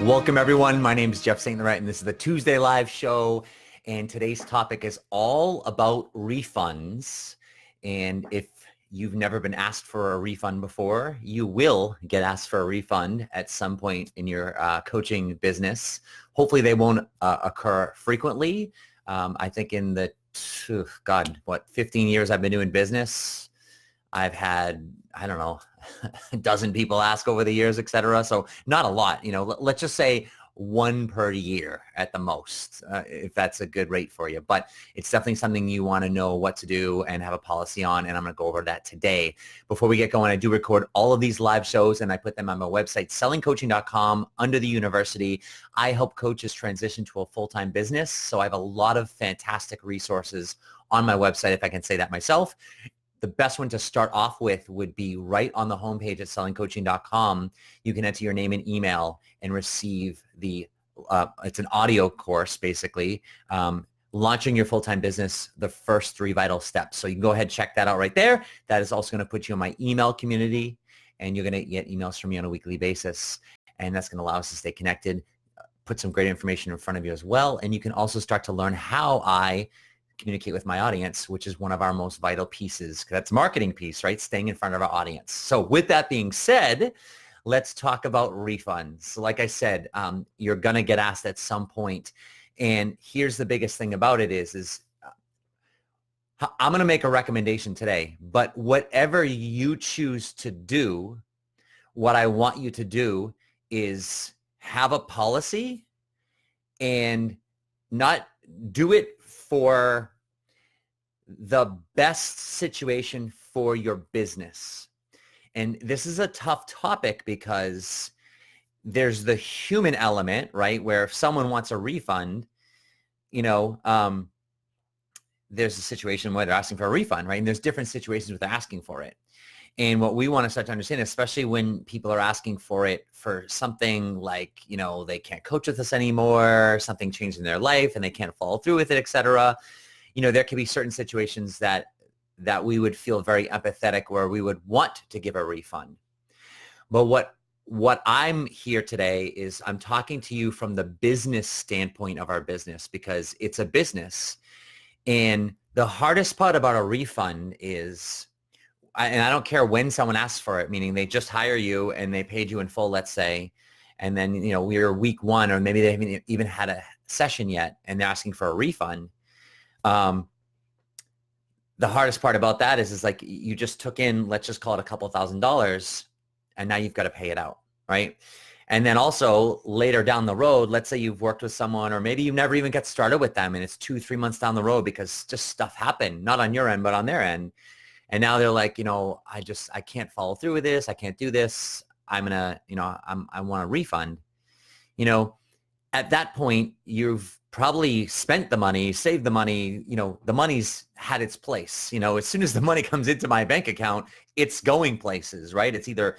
Welcome everyone. My name is Jeff St Laurent and this is the Tuesday Live Show. And today's topic is all about refunds. And if you've never been asked for a refund before, you will get asked for a refund at some point in your coaching business. Hopefully they won't occur frequently. I think in the, 15 years I've been doing business, I've had, I don't know, a dozen people ask over the years, et cetera. So not a lot, let's just say one per year at the most, if that's a good rate for you. But it's definitely something you want to know what to do and have a policy on. And I'm going to go over that today. Before we get going, I do record all of these live shows and I put them on my website, sellingcoaching.com, under the university. I help coaches transition to a full-time business. So I have a lot of fantastic resources on my website, if I can say that myself. The best one to start off with would be right on the homepage at sellingcoaching.com. You can enter your name and email and receive it's an audio course, basically, launching your full-time business, the first 3 vital steps. So you can go ahead and check that out right there. That is also going to put you in my email community, and you're going to get emails from me on a weekly basis. And that's going to allow us to stay connected, put some great information in front of you as well. And you can also start to learn how I communicate with my audience, which is one of our most vital pieces. That's marketing piece, right? Staying in front of our audience. So with that being said, let's talk about refunds. Like I said, you're going to get asked at some point. And here's the biggest thing about it is I'm going to make a recommendation today, but whatever you choose to do, what I want you to do is have a policy and not do it for the best situation for your business. And this is a tough topic because there's the human element, right? Where if someone wants a refund, there's a situation where they're asking for a refund, right? And there's different situations where they're asking for it. And what we want to start to understand, especially when people are asking for it for something like, they can't coach with us anymore, something changed in their life and they can't follow through with it, et cetera. There could be certain situations that we would feel very empathetic where we would want to give a refund. But what I'm here today is I'm talking to you from the business standpoint of our business, because it's a business. And the hardest part about a refund is, and I don't care when someone asks for it, meaning they just hire you and they paid you in full, let's say, and then, we're week 1 or maybe they haven't even had a session yet and they're asking for a refund. The hardest part about that is like you just took in, let's just call it a couple $1,000s, and now you've got to pay it out, right? And then also later down the road, let's say you've worked with someone, or maybe you never even get started with them and it's 2-3 months down the road because just stuff happened, not on your end, but on their end. And now they're like, I can't follow through with this. I can't do this. I want a refund. At that point, you've probably spent the money, saved the money, the money's had its place. As soon as the money comes into my bank account, it's going places, right? It's either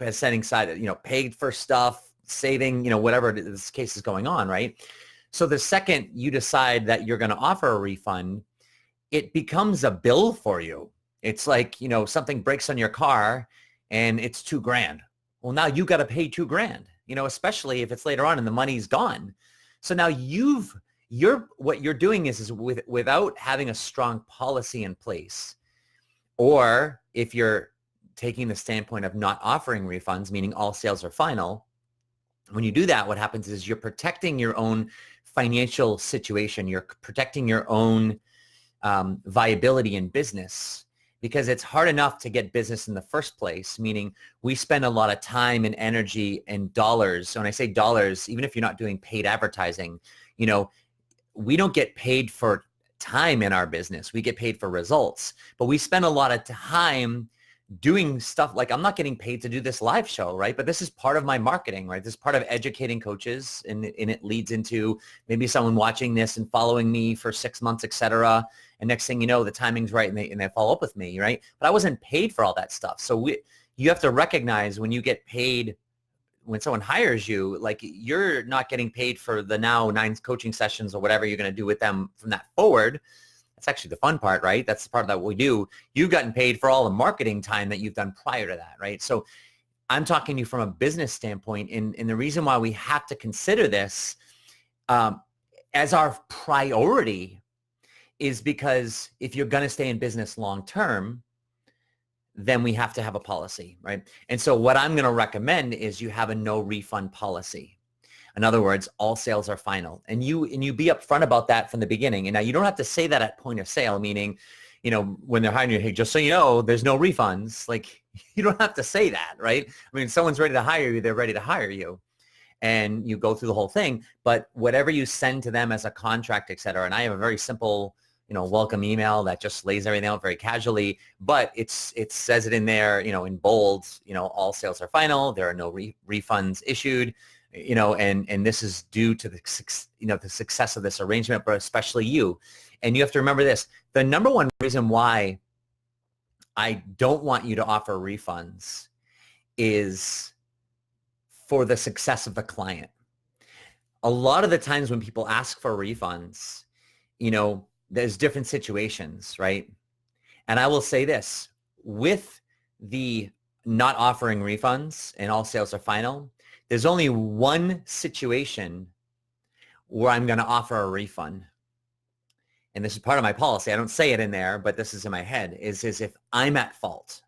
setting aside, paid for stuff, saving, whatever this case is going on, right? So the second you decide that you're going to offer a refund, it becomes a bill for you. It's like, something breaks on your car and it's $2,000. Well, now you got to pay $2,000, especially if it's later on and the money's gone. So now what you're doing is without having a strong policy in place, or if you're taking the standpoint of not offering refunds, meaning all sales are final, when you do that, what happens is you're protecting your own financial situation. You're protecting your own viability in business, because it's hard enough to get business in the first place, meaning we spend a lot of time and energy and dollars. So when I say dollars, even if you're not doing paid advertising, we don't get paid for time in our business. We get paid for results, but we spend a lot of time doing stuff like, I'm not getting paid to do this live show, right? But this is part of my marketing, right? This is part of educating coaches, and it leads into maybe someone watching this and following me for 6 months, et cetera. And next thing you know, the timing's right and they follow up with me, right? But I wasn't paid for all that stuff. So you have to recognize when you get paid, when someone hires you, like you're not getting paid for the now 9 coaching sessions or whatever you're going to do with them from that forward. That's actually the fun part, right? That's the part that we do. You've gotten paid for all the marketing time that you've done prior to that, right? So I'm talking to you from a business standpoint, and the reason why we have to consider this as our priority is because if you're going to stay in business long term, then we have to have a policy, right? And so what I'm going to recommend is you have a no refund policy. In other words, all sales are final, and you be upfront about that from the beginning. And now you don't have to say that at point of sale, meaning, when they're hiring you, hey, just so you know, there's no refunds. Like, you don't have to say that, right? I mean, someone's ready to hire you, they're ready to hire you, and you go through the whole thing. But whatever you send to them as a contract, et cetera, and I have a very simple, welcome email that just lays everything out very casually, but it says it in there, in bold, all sales are final. There are no refunds issued, and this is due to the success of this arrangement, but especially you. And you have to remember this: the number one reason why I don't want you to offer refunds is for the success of the client. A lot of the times when people ask for refunds, there's different situations, right? And I will say this: with the not offering refunds and all sales are final, there's only one situation where I'm going to offer a refund. And this is part of my policy. I don't say it in there, but this is in my head, is if I'm at fault.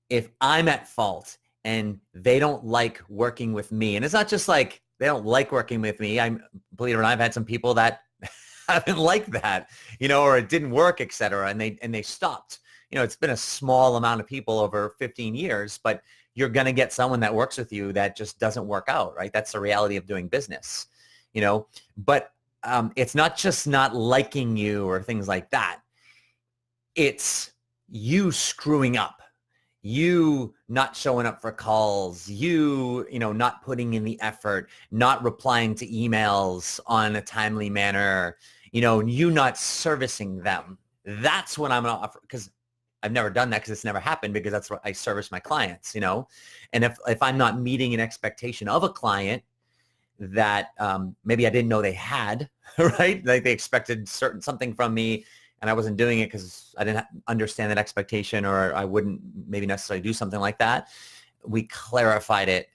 If I'm at fault and they don't like working with me, and it's not just like they don't like working with me. Believe it or not, I've had some people that haven't liked that, or it didn't work, et cetera, and they stopped. It's been a small amount of people over 15 years, but you're going to get someone that works with you that just doesn't work out, right? That's the reality of doing business, but it's not just not liking you or things like that. It's you screwing up, you not showing up for calls, you not putting in the effort, not replying to emails on a timely manner, you not servicing them. That's what I'm going to offer, because I've never done that, because it's never happened, because that's what I service my clients, and if I'm not meeting an expectation of a client that maybe I didn't know they had, right? Like they expected something from me and I wasn't doing it because I didn't understand that expectation, or I wouldn't maybe necessarily do something like that. We clarified it,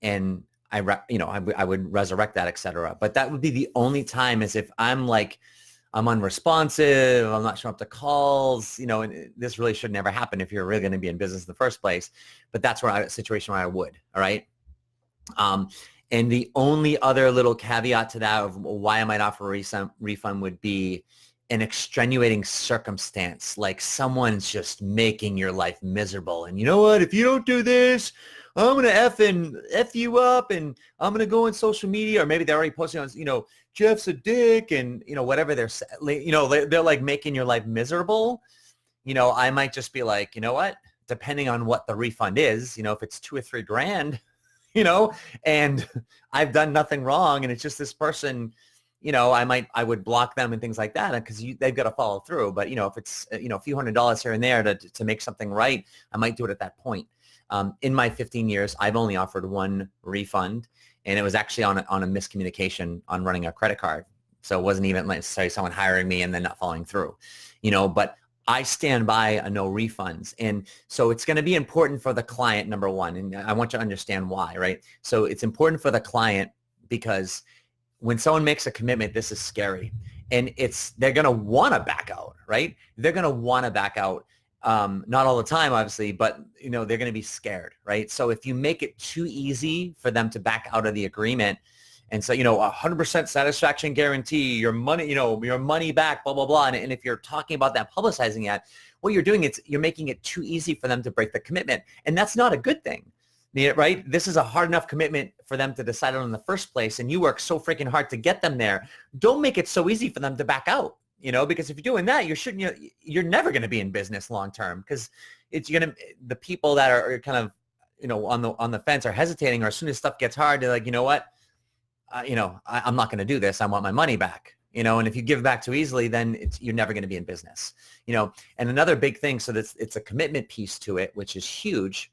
and I would resurrect that, et cetera. But that would be the only time, is if I'm unresponsive, I'm not showing up to calls, and this really should never happen if you're really going to be in business in the first place. But that's a situation where I would, all right? And the only other little caveat to that of why I might offer a refund would be an extenuating circumstance, like someone's just making your life miserable. And you know what? If you don't do this, I'm going to F you up, and I'm going to go on social media, or maybe they're already posting on, Jeff's a dick, and, whatever they're like making your life miserable. I might just be like, you know what? Depending on what the refund is, if it's $2 or $3 grand, and I've done nothing wrong, and it's just this person, I would block them and things like that, because they've got to follow through. But, if it's, a few $100s here and there to make something right, I might do it at that point. In my 15 years, I've only offered one refund, and it was actually on a miscommunication on running a credit card. So it wasn't even necessarily someone hiring me and then not following through, but I stand by a no refunds. And so it's going to be important for the client, number one, and I want you to understand why, right? So it's important for the client because when someone makes a commitment, this is scary. And they're going to want to back out, right? They're going to want to back out. Not all the time, obviously, but, they're going to be scared, right? So if you make it too easy for them to back out of the agreement and say, 100% satisfaction guarantee, your money, your money back, blah, blah, blah. And if you're talking about that, publicizing that, what you're doing is you're making it too easy for them to break the commitment. And that's not a good thing, right? This is a hard enough commitment for them to decide on in the first place. And you work so freaking hard to get them there. Don't make it so easy for them to back out, because if you're doing that, you're never going to be in business long term, because the people that are kind of, on the fence are hesitating, or as soon as stuff gets hard, they're like, you know what? I'm not going to do this. I want my money back, and if you give back too easily, then you're never going to be in business, and another big thing. So it's a commitment piece to it, which is huge.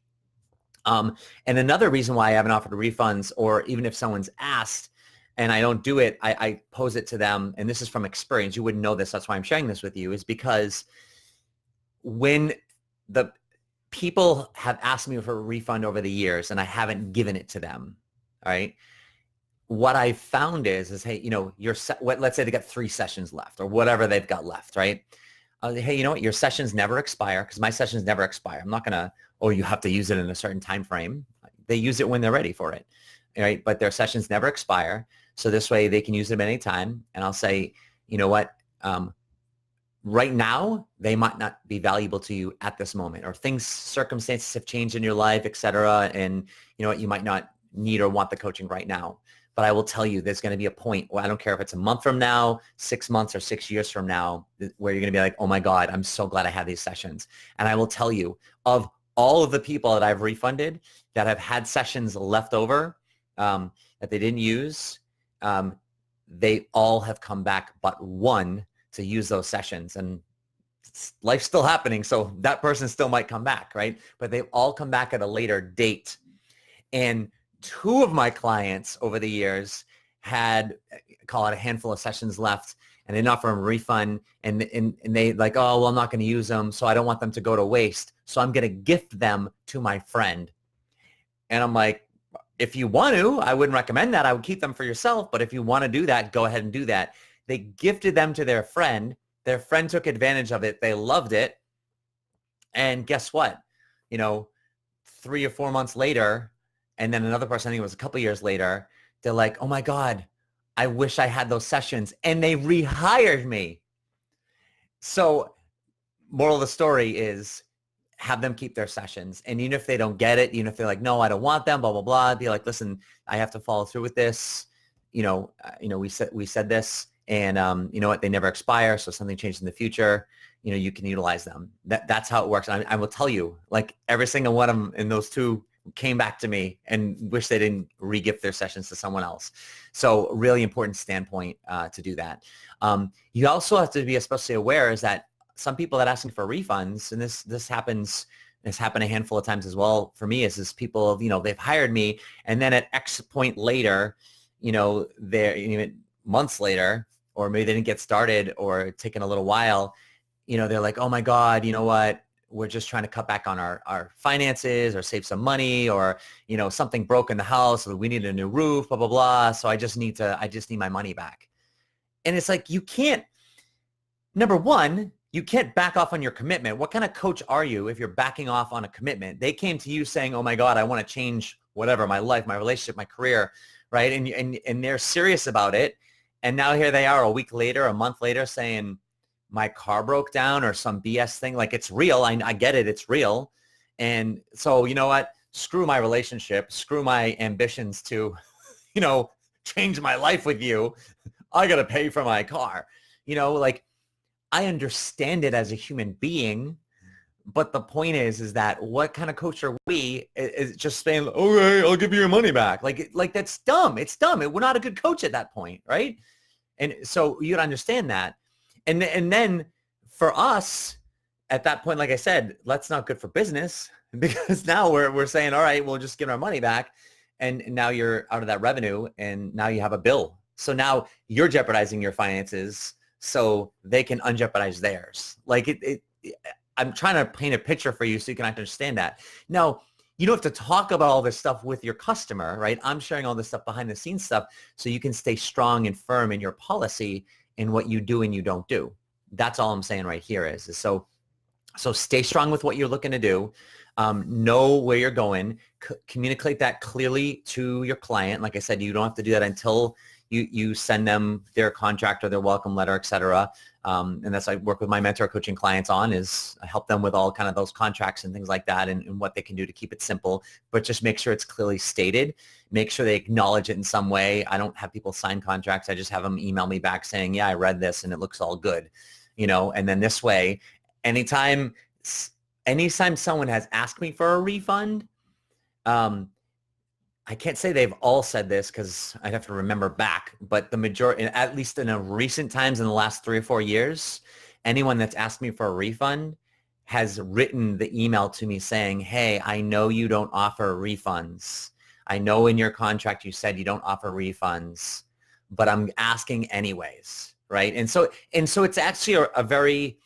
And another reason why I haven't offered refunds, or even if someone's asked, and I don't do it, I pose it to them, and this is from experience. You wouldn't know this. That's why I'm sharing this with you, is because when the people have asked me for a refund over the years and I haven't given it to them, all right, what I found is hey, let's say they got 3 sessions left or whatever they've got left, right? Hey, you know what? Your sessions never expire, because my sessions never expire. I'm not going to, you have to use it in a certain time frame. They use it when they're ready for it, right? But their sessions never expire. So this way they can use them anytime. And I'll say, you know what? Right now, they might not be valuable to you at this moment, or circumstances have changed in your life, et cetera. And you know what? You might not need or want the coaching right now. But I will tell you, there's going to be a point where I don't care if it's a month from now, 6 months, or 6 years from now, where you're going to be like, oh my God, I'm so glad I had these sessions. And I will tell you, of all of the people that I've refunded that have had sessions left over that they didn't use, they all have come back but one to use those sessions. And life's still happening, so that person still might come back, right? But they've all come back at a later date. And 2 of my clients over the years had, call it, a handful of sessions left, and they didn't offer them a refund, and they like, oh, well, I'm not going to use them, so I don't want them to go to waste, so I'm going to gift them to my friend. And I'm like, if you want to, I wouldn't recommend that. I would keep them for yourself, but if you want to do that, go ahead and do that. They gifted them to their friend. Their friend took advantage of it. They loved it. And guess what? 3 or 4 months later, and then another person, I think it was a couple of years later, they're like, oh my God, I wish I had those sessions. And they rehired me. So moral of the story is, have them keep their sessions. And even if they don't get it, even if they're like, no, I don't want them, blah, blah, blah, be like, listen, I have to follow through with this. We said this, and you know what? They never expire. So if something changes in the future, you can utilize them. That's how it works. And I will tell you, like, every single one of them in those 2 came back to me and wish they didn't re-gift their sessions to someone else. So really important standpoint to do that. You also have to be especially aware is that some people that are asking for refunds, and this happened a handful of times as well for me, is people, they've hired me, and then at X point later, they're even months later, or maybe they didn't get started or taken a little while, they're like, oh my God, you know what? We're just trying to cut back on our finances or save some money, or, something broke in the house, so we need a new roof, blah, blah, blah. So I just need my money back. And it's like, number one, you can't back off on your commitment. What kind of coach are you if you're backing off on a commitment? They came to you saying, oh my God, I want to change whatever, my life, my relationship, my career, right? And they're serious about it. And now here they are a week later, a month later, saying, my car broke down, or some BS thing. Like, it's real. I get it. It's real. And so, you know what? Screw my relationship. Screw my ambitions to, change my life with you. I got to pay for my car. Like, I understand it as a human being, but the point is that what kind of coach are we? Is just saying, okay, I'll give you your money back. Like that's dumb. It's dumb. We're not a good coach at that point, right? And so you'd understand that. And then for us at that point, like I said, that's not good for business, because now we're saying, all right, we'll just give our money back. And now you're out of that revenue, and now you have a bill. So now you're jeopardizing your finances so they can unjeopardize theirs. Like I'm trying to paint a picture for you so you can understand that. Now, you don't have to talk about all this stuff with your customer, right? I'm sharing all this stuff behind the scenes stuff so you can stay strong and firm in your policy in what you do and you don't do. That's all I'm saying right here is so stay strong with what you're looking to do. Know where you're going. Communicate that clearly to your client. Like I said, you don't have to do that until you send them their contract or their welcome letter, et cetera. And that's what I work with my mentor coaching clients on, is I help them with all kind of those contracts and things like that, and what they can do to keep it simple, but just make sure it's clearly stated. Make sure they acknowledge it in some way. I don't have people sign contracts. I just have them email me back saying, yeah, I read this and it looks all good, and then this way, anytime someone has asked me for a refund, I can't say they've all said this because I'd have to remember back, but the majority, at least in a recent times in the last 3 or 4 years, anyone that's asked me for a refund has written the email to me saying, hey, I know you don't offer refunds. I know in your contract you said you don't offer refunds. but I'm asking anyways, right? And so it's actually a very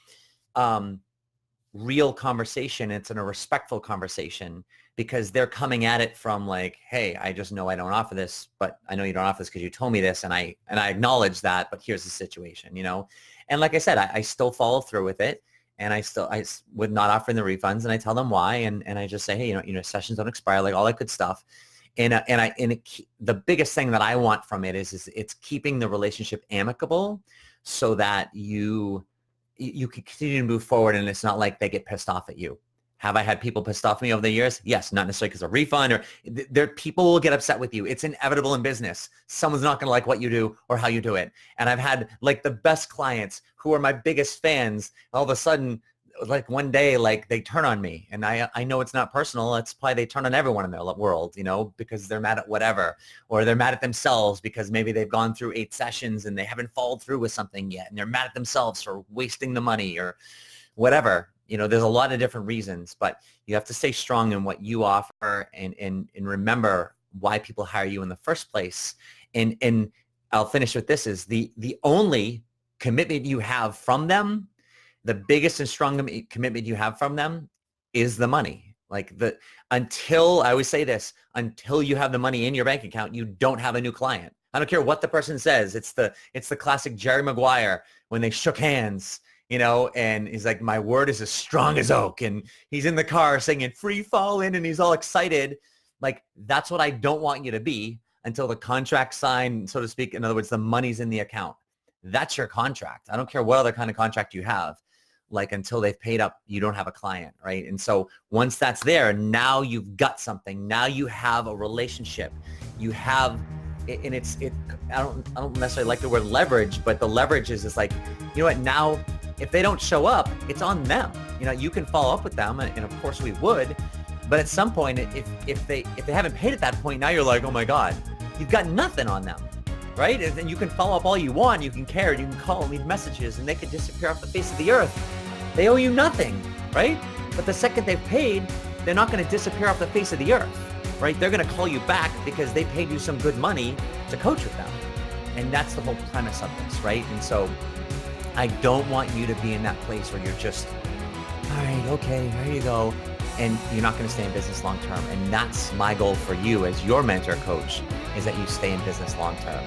real conversation. It's a respectful conversation because they're coming at it from like, hey, I just know I don't offer this, but I know you don't offer this because you told me this, and I acknowledge that, but here's the situation, And like I said, I still follow through with it, and I would not offer the refunds, and I tell them why, and I just say, hey, sessions don't expire, like all that good stuff. The biggest thing that I want from it is it's keeping the relationship amicable so that you can continue to move forward, and it's not like they get pissed off at you. Have I had people pissed off at me over the years? Yes, not necessarily because of refund, or people will get upset with you. It's inevitable in business. Someone's not going to like what you do or how you do it. And I've had like the best clients who are my biggest fans. All of a sudden, like one day, like they turn on me, and I know it's not personal. It's probably they turn on everyone in their world, because they're mad at whatever, or they're mad at themselves because maybe they've gone through 8 sessions and they haven't followed through with something yet, and they're mad at themselves for wasting the money or whatever. There's a lot of different reasons, but you have to stay strong in what you offer and remember why people hire you in the first place. And I'll finish with this: is the only commitment you have from them, the biggest and strongest commitment you have from them is the money. Until I always say this, until you have the money in your bank account, you don't have a new client. I don't care what the person says. It's the classic Jerry Maguire when they shook hands, and he's like, my word is as strong as oak. And he's in the car singing free falling, and he's all excited. Like, that's what I don't want you to be until the contract's signed, so to speak. In other words, the money's in the account. That's your contract. I don't care what other kind of contract you have. Like, until they've paid up, you don't have a client, right? And so once that's there, now you've got something. Now you have a relationship. You have, and I don't necessarily like the word leverage, but the leverage is just like, you know what, now if they don't show up, it's on them. You can follow up with them, and of course we would, but at some point, if they haven't paid at that point, now you're like, oh my God, you've got nothing on them. Right? And then you can follow up all you want. You can care. You can call, leave messages, and they could disappear off the face of the earth. They owe you nothing, right? But the second they've paid, they're not going to disappear off the face of the earth, right? They're going to call you back because they paid you some good money to coach with them. And that's the whole premise of this, right? And so I don't want you to be in that place where you're just, all right, okay, here you go. And you're not going to stay in business long term. And that's my goal for you as your mentor coach, is that you stay in business long term.